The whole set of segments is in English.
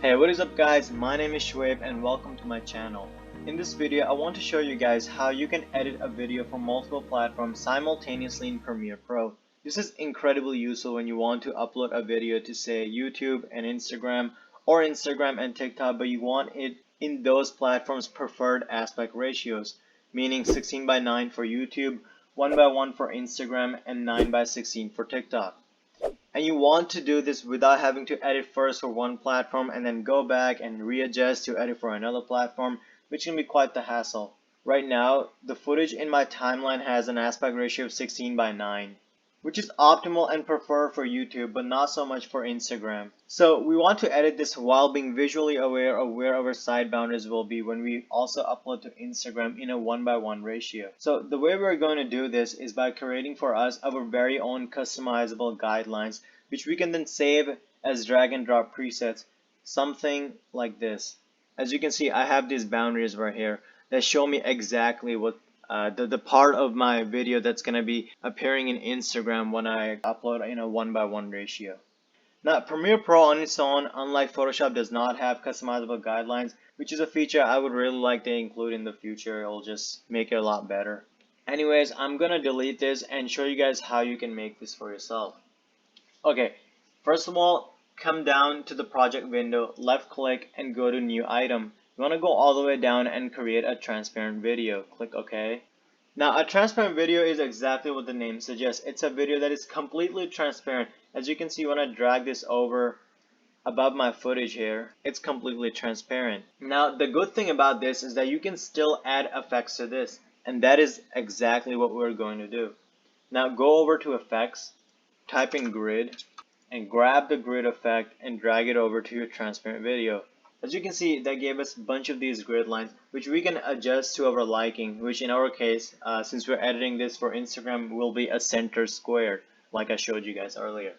Hey, what is up guys? My name is Shoaib and welcome to my channel. In this video, I want to show you guys how you can edit a video from multiple platforms simultaneously in Premiere Pro. This is incredibly useful when you want to upload a video to say YouTube and Instagram or Instagram and TikTok, but you want it in those platforms' preferred aspect ratios, meaning 16:9 for YouTube, 1:1 for Instagram, and 9:16 for TikTok. And you want to do this without having to edit first for one platform and then go back and readjust to edit for another platform, which can be quite the hassle. Right now, the footage in my timeline has an aspect ratio of 16:9, which is optimal and preferred for YouTube, but not so much for Instagram. So we want to edit this while being visually aware of where our side boundaries will be when we also upload to Instagram in a 1:1 ratio. So the way we're going to do this is by creating for us our very own customizable guidelines, which we can then save as drag and drop presets, something like this. As you can see, I have these boundaries right here that show me exactly what the part of my video that's going to be appearing in Instagram when I upload in a 1:1 ratio. Now, Premiere Pro on its own, unlike Photoshop, does not have customizable guidelines, which is a feature I would really like to include in the future. It'll just make it a lot better. Anyways, I'm going to delete this and show you guys how you can make this for yourself. Okay, first of all, come down to the project window, left click and go to new item. You want to go all the way down and create a transparent video. Click OK. Now a transparent video is exactly what the name suggests. It's a video that is completely transparent. As you can see, when I drag this over above my footage here, it's completely transparent. Now the good thing about this is that you can still add effects to this, and that is exactly what we're going to do. Now go over to effects, type in grid, and grab the grid effect and drag it over to your transparent video. As you can see, that gave us a bunch of these grid lines, which we can adjust to our liking, which in our case, since we're editing this for Instagram, will be a center square, like I showed you guys earlier.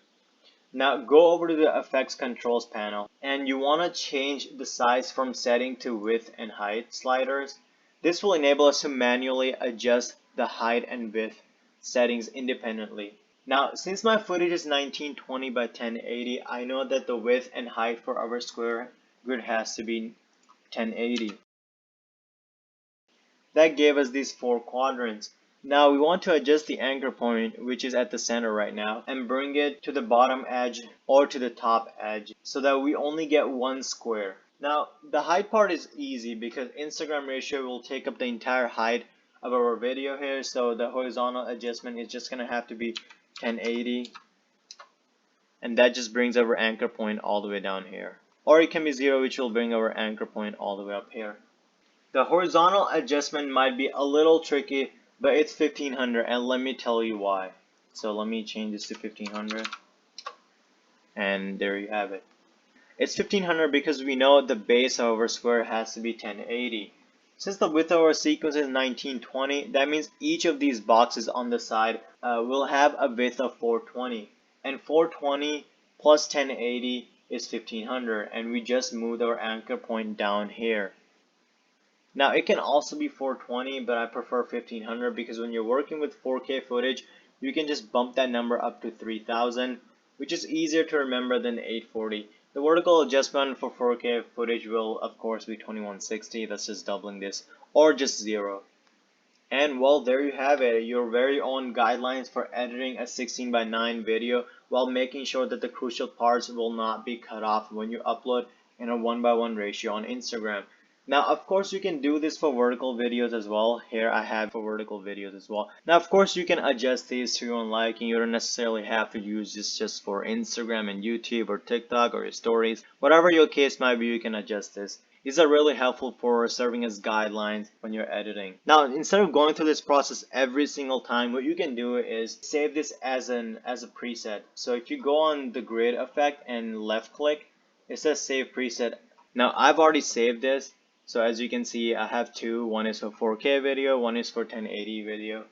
Now go over to the effects controls panel, and you want to change the size from setting to width and height sliders. This will enable us to manually adjust the height and width settings independently. Now, since my footage is 1920 by 1080, I know that the width and height for our square grid has to be 1080. That gave us these four quadrants. Now we want to adjust the anchor point, which is at the center right now, and bring it to the bottom edge or to the top edge so that we only get one square. Now the height part is easy because Instagram ratio will take up the entire height of our video here, so the horizontal adjustment is just going to have to be 1080, and that just brings our anchor point all the way down here. Or it can be 0, which will bring our anchor point all the way up here. The horizontal adjustment might be a little tricky, but it's 1500, and let me tell you why. So let me change this to 1500, and there you have it. It's 1500 because we know the base of our square has to be 1080. Since the width of our sequence is 1920, that means each of these boxes on the side will have a width of 420, and 420 plus 1080 is 1500, and we just moved our anchor point down here. Now it can also be 420, but I prefer 1500 because when you're working with 4K footage, you can just bump that number up to 3000, which is easier to remember than 840. The vertical adjustment for 4K footage will of course be 2160, that's just doubling this, or just 0. And well, there you have it, your very own guidelines for editing a 16:9 video while making sure that the crucial parts will not be cut off when you upload in a 1:1 ratio on Instagram. Now, of course, you can do this for vertical videos as well. Here I have for vertical videos as well. Now, of course, you can adjust these to your own liking. You don't necessarily have to use this just for Instagram and YouTube or TikTok or your stories. Whatever your case might be, you can adjust this. These are really helpful for serving as guidelines when you're editing. Now, instead of going through this process every single time, what you can do is save this as a preset. So if you go on the grid effect and left click, it says save preset. Now, I've already saved this. So as you can see, I have two. One is for 4K video, one is for 1080 video.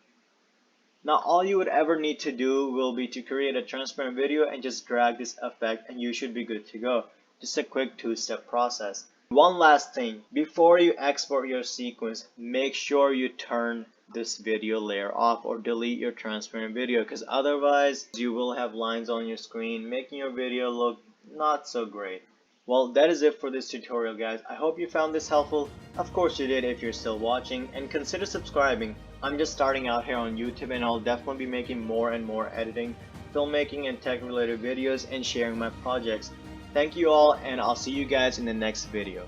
Now all you would ever need to do will be to create a transparent video and just drag this effect and you should be good to go. Just a quick two-step process. One last thing, before you export your sequence, make sure you turn this video layer off or delete your transparent video, because otherwise you will have lines on your screen making your video look not so great. Well, that is it for this tutorial, guys. I hope you found this helpful. Of course you did if you're still watching, and consider subscribing. I'm just starting out here on YouTube, and I'll definitely be making more and more editing, filmmaking, and tech related videos and sharing my projects. Thank you all, and I'll see you guys in the next video.